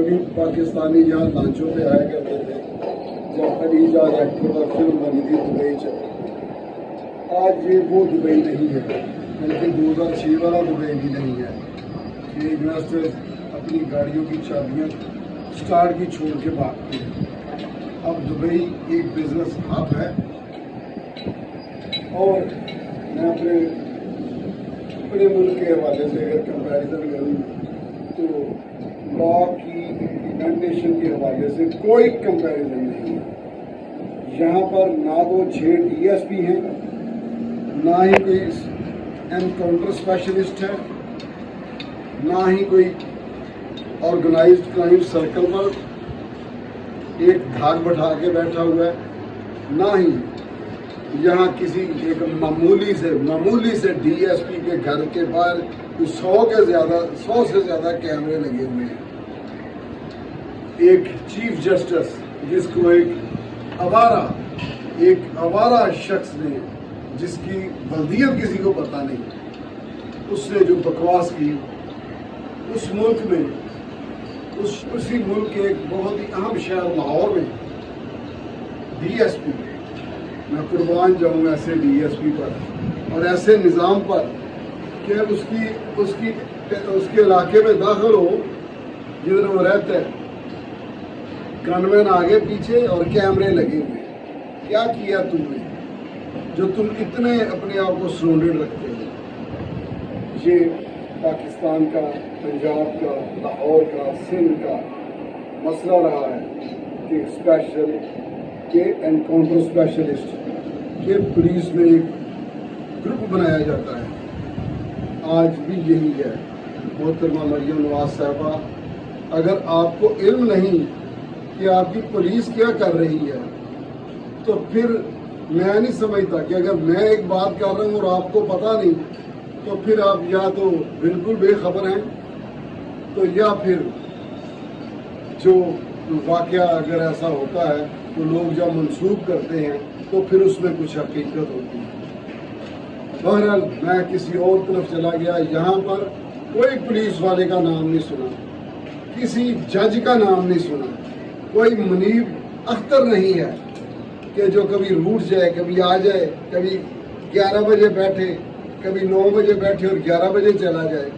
कभी पाकिस्तानी यहाँ लांचों पे आया करते थे जब अलीजाज एक्टर पर फिल्म बनी थी दुबई चल। आज ये वो दुबई नहीं है, बल्कि 2006 वाला दुबई भी नहीं है कि इन्वेस्टर्स अपनी गाड़ियों की चाबियाँ स्टार्ट की छोड़ के भागते हैं। अब दुबई एक बिजनेस हब है। और मैं अपने मुल्क के हवाले से अगर कंपैरिजन करूँ तो लॉ की इम्प्लीमेंटेशन के हवाले से कोई कंपैरिजन नहीं है। यहाँ पर ना तो 6 DSP हैं, ना ही कोई एनकाउंटर स्पेशलिस्ट है, ना ही कोई ऑर्गेनाइज्ड क्राइम सर्कल पर एक धाक बैठा के बैठा हुआ है, ना ही यहाँ किसी एक मामूली से DSP के घर के बाहर 100 से ज़्यादा कैमरे लगे हुए हैं। एक चीफ जस्टिस जिसको एक आवारा शख्स ने, जिसकी वल्दियत किसी को पता नहीं, उसने जो बकवास की उस मुल्क में, उसी मुल्क के एक बहुत ही अहम शहर लाहौर में DSP, मैं कुर्बान जाऊँ ऐसे DSP पर और ऐसे निज़ाम पर कि उसके इलाके में दाखिल हो जिधर वो रहता है, गनमैन आगे पीछे और कैमरे लगे हुए। क्या किया तुमने जो तुम इतने अपने आप को सराउंडेड रखते हो? ये पाकिस्तान का, पंजाब का, लाहौर का, सिंध का मसला रहा है कि स्पेशल के एनकाउंटर स्पेशलिस्ट के पुलिस में एक ग्रुप बनाया जाता है। आज भी यही है। मोहतरमा मरियम नवाज साहबा, अगर आपको इल्म नहीं कि आपकी पुलिस क्या कर रही है, तो फिर मैं नहीं समझता कि अगर मैं एक बात कर रहा हूँ और आपको पता नहीं, तो फिर आप या तो बिल्कुल बेखबर हैं, तो या फिर जो वाक़या अगर ऐसा होता है तो लोग जब मंसूब करते हैं तो फिर उसमें कुछ हकीकत होती है। बहरहाल मैं किसी और तरफ चला गया। यहाँ पर कोई पुलिस वाले का नाम नहीं सुना, किसी जज का नाम नहीं सुना, कोई मुनीब अख्तर नहीं है कि जो कभी रूठ जाए, कभी आ जाए, कभी 11 बजे बैठे, कभी 9 बजे बैठे और 11 बजे चला जाए।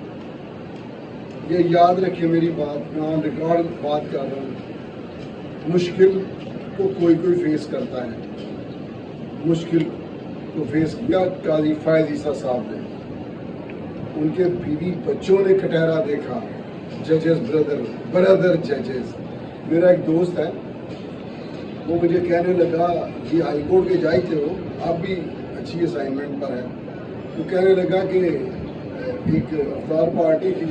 ये याद रखिए मेरी बात, मैं ऑन रिकॉर्ड बात कर रहा हूँ। मुश्किल को कोई फेस करता है। मुश्किल को फेस किया काजी फैज़ ईसा साहब ने, उनके बीवी बच्चों ने कटहरा देखा। जजेस ब्रदर जजेस। मेरा एक दोस्त है, वो मुझे कहने लगा कि हाई कोर्ट के जाए थे, वो आप भी अच्छी असाइनमेंट पर है, तो कहने लगा कि एक अफ्तार पार्टी थी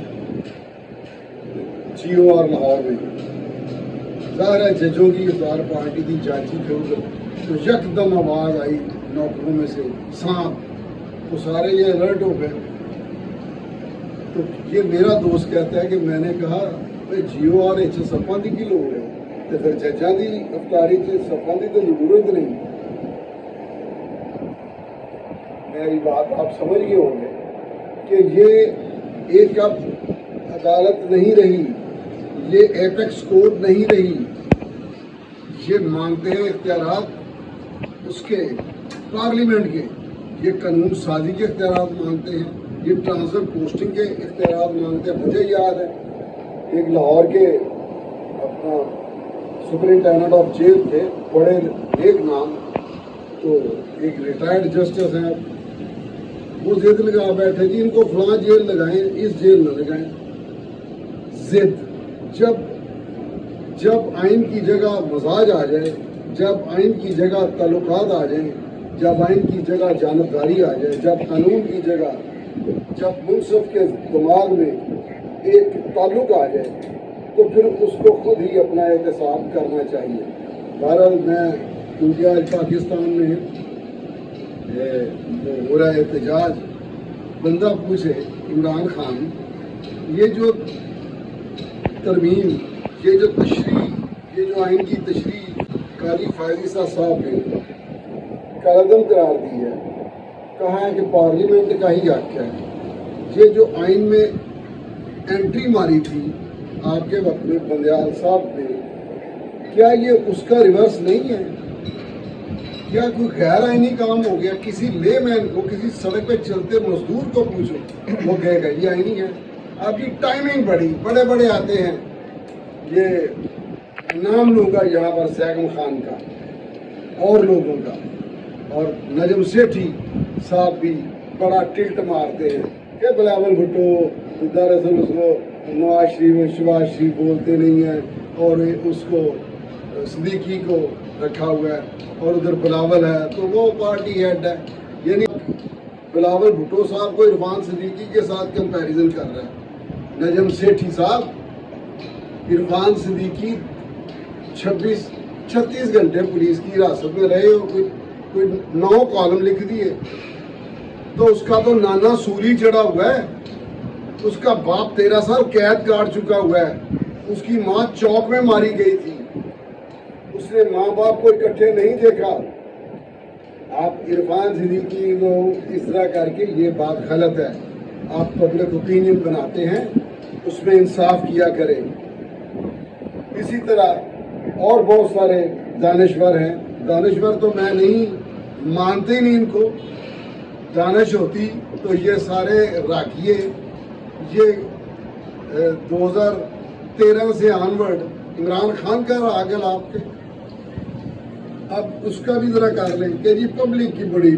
GOR लाहौर में, ज़ाहिर है जजों की इफ्तार पार्टी थी, जांची थे उधर, तो यकदम आवाज़ आई नौकरों में से, सांप, तो सारे ये अलर्ट हो गए। तो ये मेरा दोस्त कहता है कि मैंने कहा भाई GOR च सप्पां दी की लोड़ है, तो फिर जजां दी अफ्तारी च सप्पां दी तो जरूरत नहीं। मेरी बात आप समझ गए होंगे कि ये एक अब अदालत नहीं रही, ये एपेक्स कोर्ट नहीं रही। ये मांगते हैं इख्तियारात उसके पार्लियामेंट के, ये कानून साजी के इख्तियारात मांगते हैं, ये ट्रांसफर पोस्टिंग के इख्तियारात मांगते हैं। मुझे याद है एक लाहौर के अपना सुपरिटेंडेंट ऑफ जेल थे, बड़े एक नाम, तो एक रिटायर्ड जस्टिस हैं, वो जिद लगा बैठे कि इनको फलां जेल लगाएं, इस जेल न लगाएं। जिद जब आइन की जगह मजाज आ जाए, जब आइन की जगह ताल्लुकात आ जाए, जब आइन की जगह जानबदारी आ जाए, जब कानून की जगह, जब मुनसिफ के दिमाग में एक ताल्लुक आ जाए, तो फिर उसको खुद ही अपना एहतसाब करना चाहिए। बहरहाल मैं, क्योंकि आज पाकिस्तान में हो रहा है एहतजाज, बंदा पूछे इमरान खान, ये जो तरमीम, ये जो तशरीह, ये जो आइन की तशरीह काजी फैज़ ईसा साहब ने कलअदम करार दी है, कहा है कि पार्लियामेंट का ही हक है। ये जो आइन में एंट्री मारी थी آپ کے وقت میں بندیال صاحب نے، کیا یہ اس کا ریورس نہیں ہے؟ کیا کوئی غیر آئینی کام ہو گیا؟ کسی لے مین کو، کسی سڑک پہ چلتے مزدور کو پوچھو، وہ کہے گا یہ آئینی ہے۔ اب یہ ٹائمنگ بڑے بڑے آتے ہیں، یہ نام لوں گا یہاں پر سیگم خان کا اور لوگوں کا، اور نجم سیٹھی صاحب بھی بڑا ٹلٹ مارتے ہیں کہ بلاول بھٹو دراصل اس کو نواز شریف شباز شریف بولتے نہیں ہیں، اور اس کو صدیقی کو رکھا ہوا ہے، اور ادھر بلاول ہے تو وہ پارٹی ہیڈ ہے۔ یعنی بلاول بھٹو صاحب کو عرفان صدیقی کے ساتھ کمپیریزن کر رہا ہے۔ نجم سیٹھی صاحب عرفان صدیقی 36 گھنٹے پولیس کی حراست میں رہے ہو، کوئی 9 کالم لکھ دیے، تو اس کا تو نانا سولی چڑھا ہوا ہے، اس کا باپ 13 سال قید کاٹ چکا ہوا ہے، اس کی ماں چوک میں ماری گئی تھی، اس نے ماں باپ کو اکٹھے نہیں دیکھا۔ آپ عرفان صدیقی کو اس طرح کر کے، یہ بات غلط ہے۔ آپ پبلک اوپینین بناتے ہیں، اس میں انصاف کیا کریں۔ اسی طرح اور بہت سارے دانشور ہیں، دانشور تو میں نہیں مانتے نہیں ان کو، دانش ہوتی تو یہ سارے راکیے، یہ 2013 سے آنورڈ عمران خان کا راگل آپ کے، اب اس کا بھی ذرا کر لیں کہ جی پبلک کی بڑی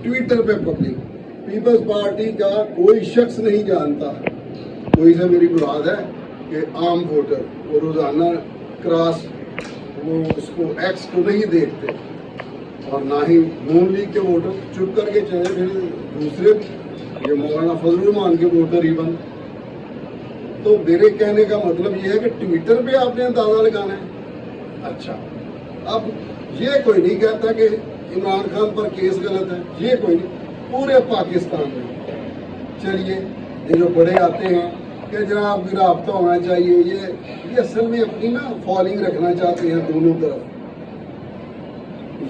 ٹویٹر پہ پبلک پیپلز پارٹی کا کوئی شخص نہیں جانتا، کوئی سے میری مراد ہے کہ عام ووٹر وہ روزانہ کراس وہ اس کو ایکس کو نہیں دیکھتے، اور نہ ہی نون لیگ کے ووٹر چپ کر کے چلے پھر دوسرے یہ مولانا فضل الرحمان کے ووٹر ایون۔ تو میرے کہنے کا مطلب یہ ہے کہ ٹویٹر پہ آپ نے اندازہ لگانا ہے۔ اچھا، اب یہ کوئی نہیں کہتا کہ عمران خان پر کیس غلط ہے، یہ کوئی نہیں، پورے پاکستان میں چلیے یہ جو بڑے آتے ہیں کہ جناب بھی رابطہ ہونا چاہیے، یہ اصل میں اپنی نا فالنگ رکھنا چاہتے ہیں دونوں طرف۔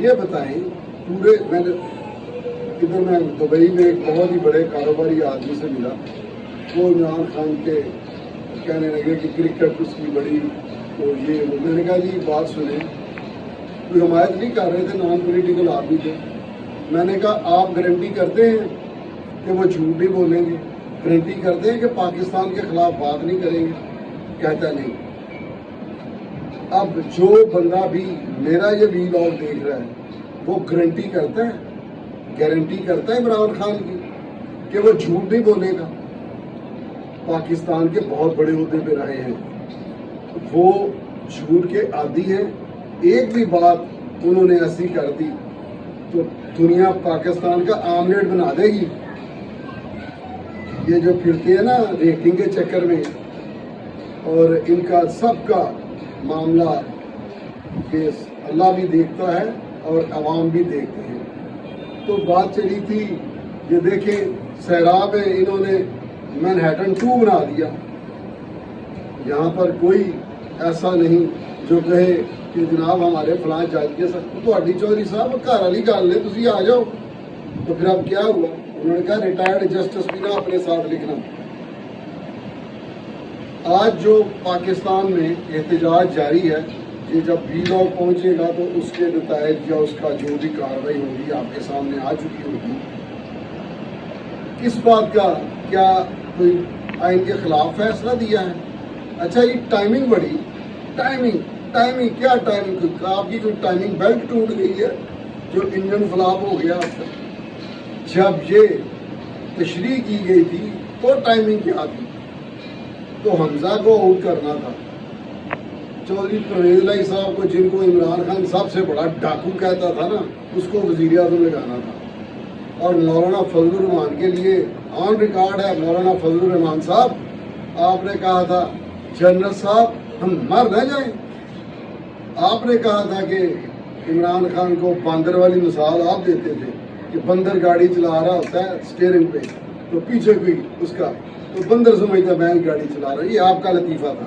یہ بتائیں پورے، میں دبئی میں ایک بہت ہی بڑے کاروباری آدمی سے ملا، وہ عمران خان کے کہنے لگے کہ کرکٹ اس کی بڑی، تو یہ میں نے کہا جی بات سنیں، کوئی حمایت نہیں کر رہے تھے، نان پولیٹیکل آدمی تھے، میں نے کہا آپ گارنٹی کرتے ہیں کہ وہ جھوٹ نہیں بولیں گے، گارنٹی کرتے ہیں کہ پاکستان کے خلاف بات نہیں کریں گے؟ کہتا نہیں۔ اب جو بندہ بھی میرا یہ ویلاگ دیکھ رہا ہے وہ گارنٹی کرتا ہے عمران خان کی کہ وہ جھوٹ نہیں بولے گا، پاکستان کے بہت بڑے عہدے پہ رہے ہیں، وہ جھوٹ کے عادی ہیں، ایک بھی بات انہوں نے ایسی کر دی تو دنیا پاکستان کا آملیٹ بنا دے گی۔ یہ جو پھرتے ہیں نا ریٹنگ کے چکر میں، اور ان کا سب کا معاملہ کہ اللہ بھی دیکھتا ہے اور عوام بھی دیکھتے ہیں۔ تو بات چلی تھی، یہ دیکھیں سیراب ہے، انہوں نے مینہٹن 2 بنا دیا، یہاں پر کوئی ایسا نہیں جو کہے کہ جناب ہمارے فلاں جج کے ساتھ تو ہڈی چودھری صاحب گھر والی گل ہے، تسی آ جاؤ۔ تو پھر اب کیا ہوا؟ انہوں نے کہا ریٹائرڈ جسٹس بھی نہ اپنے ساتھ لکھنا۔ آج جو پاکستان میں احتجاج جاری ہے، یہ جب ویلاگ پہنچے گا تو اس کے نتائج یا اس کا جو بھی کارروائی ہوگی آپ کے سامنے آ چکی ہوگی۔ کس بات کا؟ کیا کوئی آئین کے خلاف فیصلہ دیا ہے؟ اچھا یہ ٹائمنگ کیا ٹائمنگ؟ آپ کی کوئی ٹائمنگ بیلٹ ٹوٹ گئی ہے جو انجن فلاپ ہو گیا؟ جب یہ تشریح کی گئی تھی تو ٹائمنگ کیا تھی؟ تو حمزہ کو آؤٹ کرنا تھا، چودھری پرویز الہی صاحب کو جن کو عمران خان سب سے بڑا ڈاکو کہتا تھا نا، اس کو وزیر اعظم لگانا تھا۔ اور مولانا فضل الرحمان کے لیے آن ریکارڈ ہے، مولانا فضل الرحمان صاحب آپ نے کہا تھا جنرل صاحب ہم مر نہ جائیں، آپ نے کہا تھا کہ عمران خان کو باندر والی مثال آپ دیتے تھے کہ بندر گاڑی چلا رہا ہوتا ہے اسٹیئرنگ پہ تو پیچھے کوئی اس کا تو بندر سمجھتا بیل گاڑی چلا رہا ہے، یہ آپ کا لطیفہ تھا۔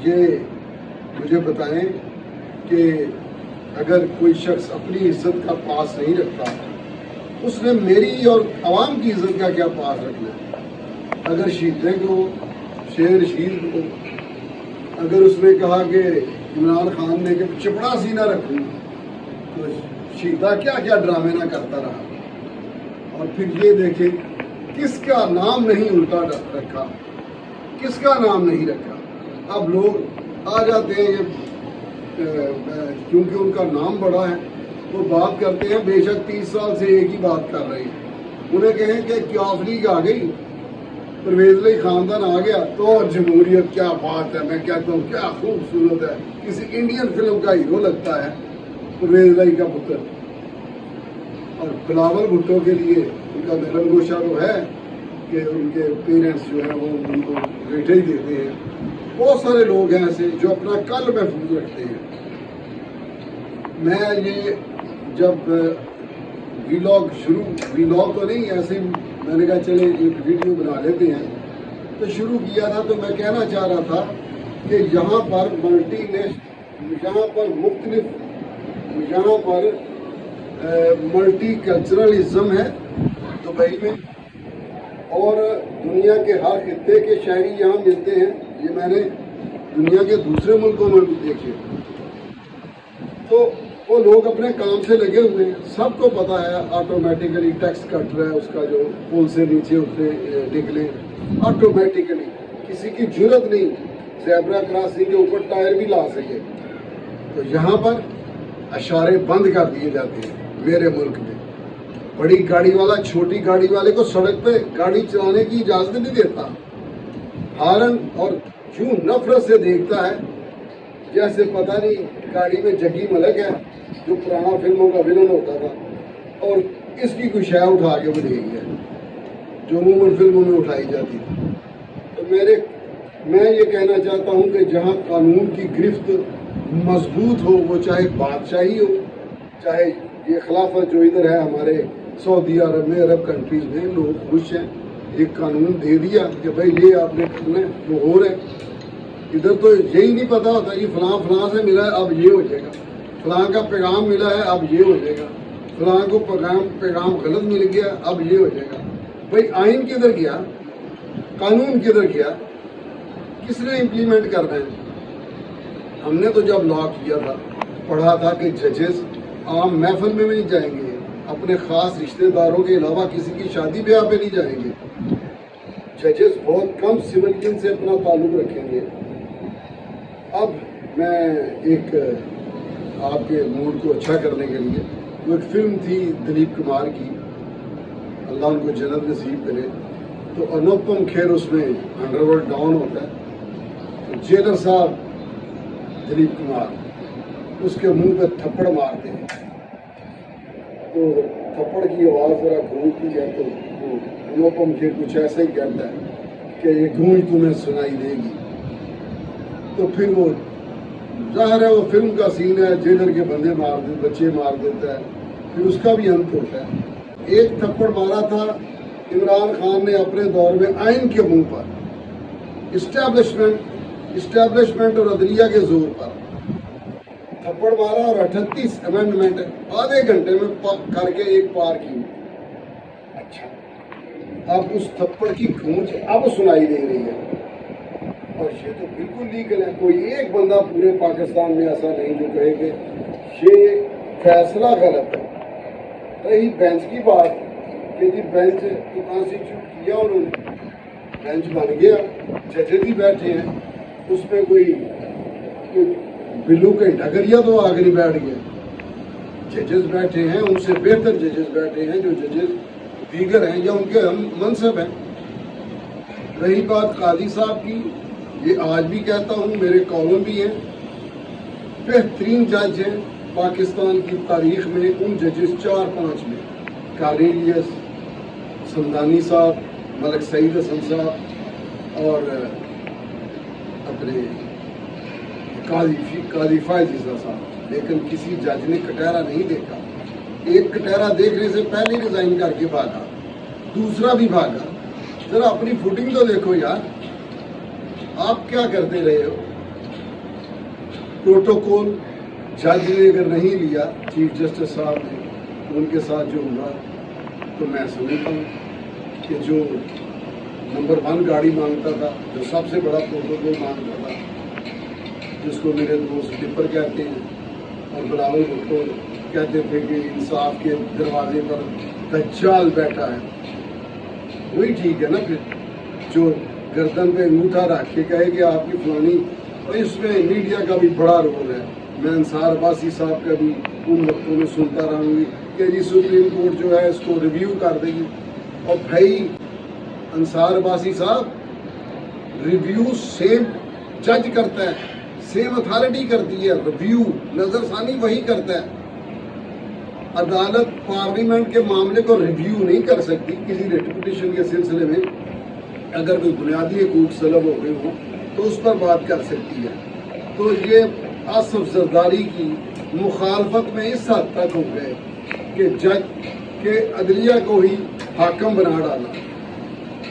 یہ مجھے بتائیں کہ اگر کوئی شخص اپنی عزت کا پاس نہیں رکھتا، اس نے میری اور عوام کی عزت کا کیا پاس رکھنا ہے؟ اگر شیر شیر کو اگر اس نے کہا کہ عمران خان نے کہ چپڑا سینہ رکھوں تو شیتا کیا کیا ڈرامے نہ کرتا رہا. اور پھر یہ دیکھیں کس کا نام نہیں الٹا رکھا, کس کا نام نہیں رکھا. اب لوگ آ جاتے ہیں کیونکہ ان کا نام بڑا ہے وہ بات کرتے ہیں, بے شک 30 سال سے ایک ہی بات کر رہے ہیں. انہیں کہیں کہ کیاف لیگ آ گئی, پرویز علی خاندان آ گیا تو جمہوریت کیا بات ہے. میں کہتا ہوں کیا خوبصورت ہے, کسی انڈین فلم کا ہیرو لگتا ہے پرویز علی کا پتر. اور بلاول بھٹو کے لیے ان کا نرم گوشہ تو ہے کہ ان کے پیرنٹس جو ہیں وہ ان کو بیٹے ہی دیتے ہیں. بہت سارے لوگ ہیں ایسے جو اپنا کل محفوظ رکھتے ہیں. میں یہ جب ویلاگ تو نہیں ایسے ہی میں نے کہا چلے ایک ویڈیو بنا لیتے ہیں تو شروع کیا تھا, تو میں کہنا چاہ رہا تھا کہ یہاں پر ملٹی کلچرلزم ہے دبئی میں, اور دنیا کے ہر خطے کے شہری یہاں ملتے ہیں. یہ میں نے دنیا کے دوسرے ملکوں میں بھی دیکھے. تو وہ لوگ اپنے کام سے لگے ہوئے ہیں, سب کو پتا ہے آٹومیٹیکلی ٹیکس کٹ رہا ہے اس کا جو پل سے نیچے اترے نکلے آٹومیٹیکلی. کسی کی جرت نہیں زیبرا کراسنگ کے اوپر ٹائر بھی لا سکے. تو یہاں پر اشارے بند کر دیے جاتے ہیں میرے ملک میں. بڑی گاڑی والا چھوٹی گاڑی والے کو سڑک پہ گاڑی چلانے کی اجازت نہیں دیتا. ہارن اور یوں نفرت سے دیکھتا ہے جیسے پتہ نہیں گاڑی میں جگی ملک ہے جو پرانا فلموں کا ولن ہوتا تھا اور اس کی کوئی شے اٹھا کے بنے گی ہے جو عموماً فلموں میں اٹھائی جاتی تھی. تو میں یہ کہنا چاہتا ہوں کہ جہاں قانون کی گرفت مضبوط ہو, وہ چاہے بادشاہی ہو چاہے یہ خلافت جو ادھر ہے ہمارے سعودی عرب میں, عرب کنٹریز میں, لوگ خوش ہیں. ایک قانون دے دیا کہ بھائی یہ آپ نے کرنا ہے, وہ ہو رہا ہے. ادھر تو یہی نہیں پتا ہوتا یہ فلاں سے ملا ہے اب یہ ہو جائے گا, فلاں کا پیغام ملا ہے اب یہ ہو جائے گا, فلاں کو پیغام غلط مل گیا اب یہ ہو جائے گا. بھائی آئین کدھر گیا, قانون کدھر گیا, کس نے امپلیمنٹ کرنا ہے. ہم نے تو جب لا کیا تھا پڑھا تھا کہ ججز عام محفل میں بھی نہیں جائیں گے, اپنے خاص رشتہ داروں کے علاوہ کسی کی شادی بیاہ پہ نہیں جائیں گے. ججز بہت کم سویلین سے اپنا تعلق رکھیں گے. اب میں ایک آپ کے موڈ کو اچھا کرنے کے لیے, وہ ایک فلم تھی دلیپ کمار کی, اللہ ان کو جنت نصیب کرے. تو انوپم کھیر اس میں انڈر ورلڈ ڈاؤن ہوتا ہے. جیلر صاحب دلیپ کمار اس کے منہ پہ تھپڑ مارتے ہیں تو تھپڑ کی آواز ذرا گونجتی ہے تو وہ انوپم کھیر کچھ ایسا ہی کہتا ہے کہ یہ گونج تمہیں سنائی دے گی. تو پھر وہ ظاہر ہے وہ فلم کا سین ہے, جیلر کے بچے مار دیتا ہے, پھر اس کا بھی انت ہوتا ہے. ایک تھپڑ مارا تھا عمران خان نے اپنے دور میں آئین کے منہ پر, اسٹیبلشمنٹ اور عدلیہ کے زور پر تھپڑ مارا اور 38 امینڈمنٹ آدھے گھنٹے میں کر کے ایک پار کی. اچھا اب اس تھپڑ کی گونج اب سنائی دے رہی ہے, اور یہ تو بالکل لیگل ہے. کوئی ایک بندہ پورے پاکستان میں ایسا نہیں جو کہے کہ یہ فیصلہ غلط ہے. رہی بینچ کی بات کہ جی بینچ تو کانسٹیٹیوٹ کیا انہوں نے, بینچ بن گیا, ججز ہی بیٹھے ہیں, اس پہ کوئی بلو کا ڈگریا تو آگے نہیں بیٹھ گیا. ججز بیٹھے ہیں, ان سے بہتر ججز بیٹھے ہیں جو ججز دیگر ہیں یا ان کے ہم منصب ہیں. رہی بات قاضی صاحب کی, یہ آج بھی کہتا ہوں, میرے کالم بھی ہیں, بہترین جج ہیں پاکستان کی تاریخ میں. ان ججز 4-5 میں کاریلیس, سمدانی صاحب, ملک سعید حسن صاحب اور اپنے قاضی فائز عیسیٰ صاحب. لیکن کسی جج نے کٹہرا نہیں دیکھا. ایک کٹہرا دیکھنے سے پہلے ریزائن کر کے بھاگا, دوسرا بھی بھاگا. ذرا اپنی فوٹنگ تو دیکھو یار, آپ کیا کرتے رہے ہو. پروٹوکول جج نے اگر نہیں لیا, چیف جسٹس صاحب نے, ان کے ساتھ جو ہوا, تو میں سمجھتا ہوں کہ جو नंबर 1 गाड़ी मांगता था, जो सबसे बड़ा प्रोटोकॉल मांगता था, जिसको मेरे दोस्त टिप्पर कहते हैं, और बिलावल भुट्टो कहते थे कि इंसाफ के दरवाजे पर दज्जाल बैठा है। वही ठीक है ना फिर, जो गर्दन पे अंगूठा रख के कहे कि आपकी फलानी। और इसमें मीडिया का भी बड़ा रोल है। मैं अंसार अब्बासी साहब का भी उन वक्तों में सुनता रहूँगी कि जी सुप्रीम कोर्ट जो है इसको रिव्यू कर देगी। और भाई अंसार अब्बासी साहब, रिव्यू सेम जज करता है, सेम अथॉरिटी करती है, रिव्यू नजरसानी वही करता है। अदालत पार्लियामेंट के मामले को रिव्यू नहीं कर सकती किसी रिट पिटीशन के सिलसिले में। अगर कोई बुनियादी हकूक़ सलब हो गए हो तो उस पर बात कर सकती है। तो ये आसफ जरदारी की मुखालफत में इस हद तक हो गए कि जज के अदलिया को ही हाकम बना डाला।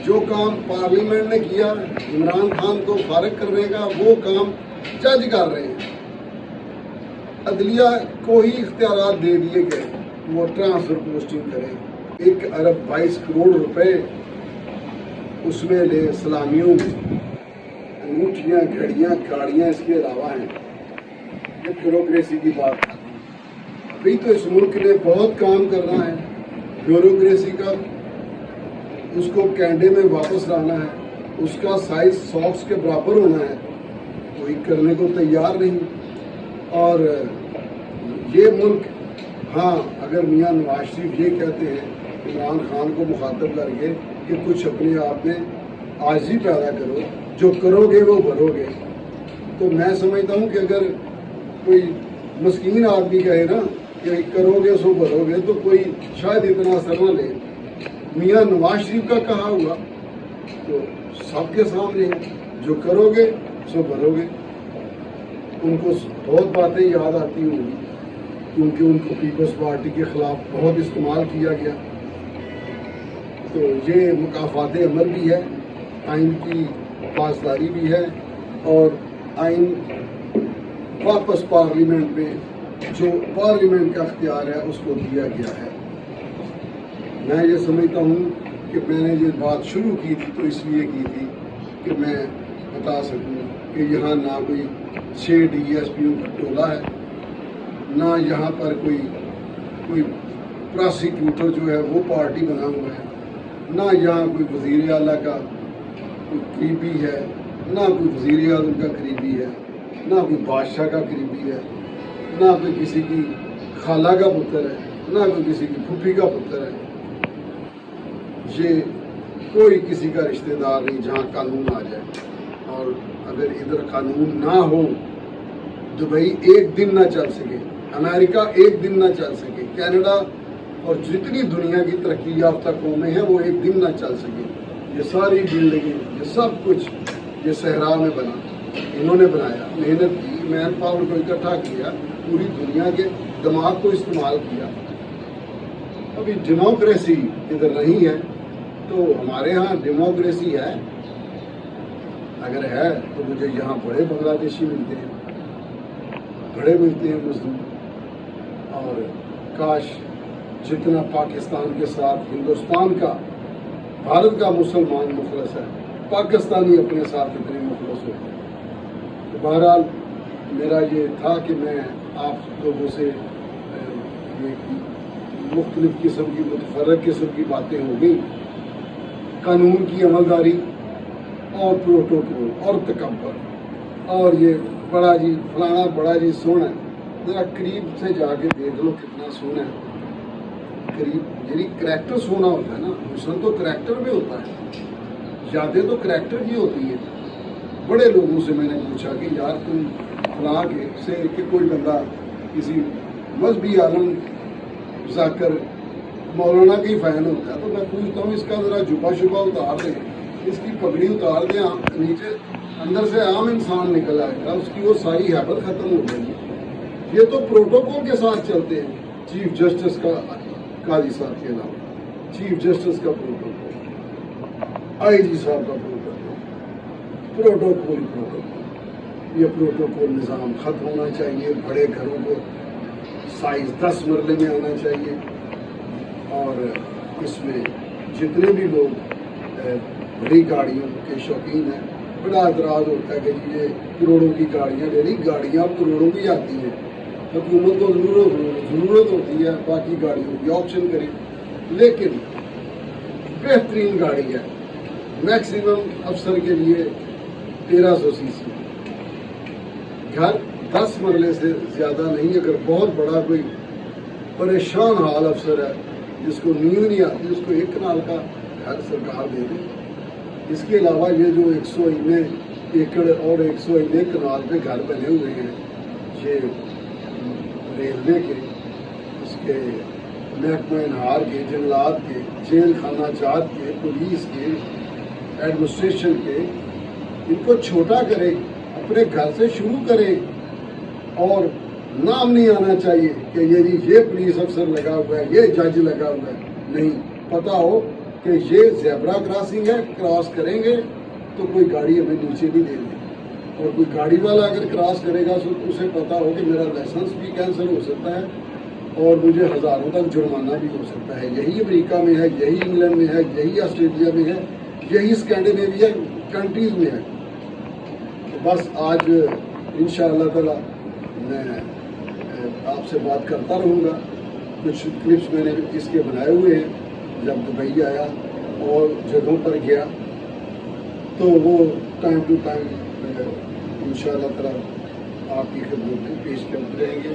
जो काम पार्लियामेंट ने किया इमरान खान को फारिग करने का, वो काम जज कर रहे हैं। अदलिया को ही इख्तियारात दे दिए गए वो ट्रांसफर पोस्टिंग करे। 1 अरब 22 करोड़ रुपए उसमें ले सलामियों में, अंगूठियाँ, घड़ियाँ, गाड़ियाँ इसके अलावा हैं। ये ब्यूरोक्रेसी की बात कर रहा हूँ। अभी तो इस मुल्क ने बहुत काम करना है ब्यूरोक्रेसी का, उसको कैंडे में वापस लाना है, उसका साइज सॉक्स के बराबर होना है, कोई करने को तैयार नहीं। और ये मुल्क, हाँ, अगर मियाँ नवाज शरीफ ये कहते हैं इमरान खान को मुखातब करके कि कुछ अपने आप में आजिज़ी पैदा करो, जो करोगे वो भरोगे, तो मैं समझता हूँ कि अगर कोई मस्कीन आदमी कहे ना कि करोगे सो भरोगे, तो कोई शायद इतना असर न ले। मियाँ नवाज शरीफ का कहा हुआ तो सबके सामने है, जो करोगे सो भरोगे। उनको बहुत बातें याद आती होंगी क्योंकि उनको पीपल्स पार्टी के ख़िलाफ़ बहुत इस्तेमाल किया गया। तो ये मुकाफ़ात अमल भी है, आइन की पासदारी भी है, और आइन वापस पार्लियामेंट में जो पार्लियामेंट का अख्तियार है उसको दिया गया है। मैं ये समझता हूँ कि मैंने ये बात शुरू की थी तो इसलिए की थी कि मैं बता सकूँ कि यहाँ ना कोई 6 DSPओ का टोला है, ना यहाँ पर कोई प्रोसिक्यूटर जो है वो पार्टी बना हुआ है, ना यहाँ कोई वज़ीर आला का कोई करीबी है, ना कोई वज़ीर आज़म का करीबी है, ना कोई बादशाह का करीबी है, ना कोई किसी की खाला का पुत्र है, ना कोई किसी की फूफी का पुत्र है। ये कोई किसी का रिश्तेदार नहीं जहाँ कानून आ जाए। और अगर इधर कानून ना हो, दुबई एक दिन ना चल सके, अमेरिका एक दिन ना चल सके, कनाडा और जितनी दुनिया की तरक्की याफ्ता कौमें हैं वो एक दिन ना चल सके। ये सारी बिल्डिंगें, ये सब कुछ ये सहरा में बना, इन्होंने बनाया, मेहनत की, मैन पावर को इकट्ठा किया, पूरी दुनिया के दिमाग को इस्तेमाल किया। अभी डेमोक्रेसी इधर नहीं है, तो हमारे यहाँ डेमोक्रेसी है। अगर है तो मुझे यहाँ बड़े बांग्लादेशी मिलते हैं, बड़े मिलते हैं मजदूर, और काश जितना पाकिस्तान के साथ हिंदुस्तान का, भारत का मुसलमान मुखलस है, पाकिस्तानी अपने साथ इतने मुखलस होते हैं। तो बहरहाल मेरा ये था कि मैं आप लोगों से ये मुख्तलिफ किस्म की, मुतफर्रक किस्म की बातें हो गई, कानून की अमलदारी और प्रोटोकॉल और तकब्बर, और ये बड़ा जी फलाना बड़ा जी सोना है, ज़रा करीब से जाके देख लो कितना सोना है। करीब यानी करैक्टर सोना होता है ना, हुस्न तो करैक्टर में होता है, यादें तो करैक्टर की होती है। बड़े लोगों से मैंने पूछा कि यार तुम फलां के से कि कोई बंदा किसी मजहबी आलम जाकर मौलाना की फ़ैन होता है, तो मैं पूछता हूँ इसका ज़रा जुबा शुबा उतार दें, इसकी पगड़ी उतार दें, नीचे अंदर से आम इंसान निकल आएगा, उसकी वो सारी हैबत ख़त्म हो जाएगी। ये तो प्रोटोकॉल के साथ चलते हैं। चीफ जस्टिस का, काजी साहब के अलावा चीफ जस्टिस का प्रोटोकॉल, IG साहब का प्रोटोकॉल, ये प्रोटोकॉल निज़ाम ख़त्म होना चाहिए। बड़े घरों को साइज़ 10 मरले में आना चाहिए, और इसमें जितने भी लोग बड़ी गाड़ियों के शौकीन हैं। बड़ा एतराज़ होता है कि ये करोड़ों की गाड़ियाँ ले ली, गाड़ियाँ करोड़ों की आती हैं, हुकूमत को ज़रूरत होती है बाकी गाड़ियों की ऑप्शन करें, लेकिन बेहतरीन गाड़ी है मैक्सिमम अफसर के लिए 1300 सीसी, घर 10 मरले से ज़्यादा नहीं। अगर बहुत बड़ा कोई परेशान हाल अफसर है जिसको नींद नहीं आती, उसको 1 कनाल का घर सरकार दे दे। इसके अलावा ये जो 100 एकड़ और 100 कनाल पे घर बने हुए हैं, ये रेलवे के, इसके महकमा इनहार के, जंगलात के, जेल खाना जात के, पुलिस के, एडमिनिस्ट्रेशन के, इनको छोटा करे, अपने घर से शुरू करे। और नाम नहीं आना चाहिए कि ये पुलिस अफसर लगा हुआ है, ये जज लगा हुआ है, नहीं, पता हो कि ये ज़ेब्रा क्रॉसिंग है, क्रॉस करेंगे तो कोई गाड़ी हमें नीचे नहीं देगी। और कोई गाड़ी वाला अगर क्रॉस करेगा तो उसे पता हो कि मेरा लाइसेंस भी कैंसिल हो सकता है और मुझे हज़ारों तक जुर्माना भी हो सकता है। यही अमेरिका में है, यही इंग्लैंड में है, यही ऑस्ट्रेलिया में है, यही स्कैंडिनेविया कंट्रीज़ में है। तो बस आज इंशाअल्लाह ताला मैं आपसे बात करता रहूँगा। कुछ क्लिप्स मैंने इसके बनाए हुए हैं, जब दुबई आया और जगहों पर गया तो वो टाइम टू टाइम इंशाअल्लाह ताला आपकी खिदमत में पेश करते रहेंगे।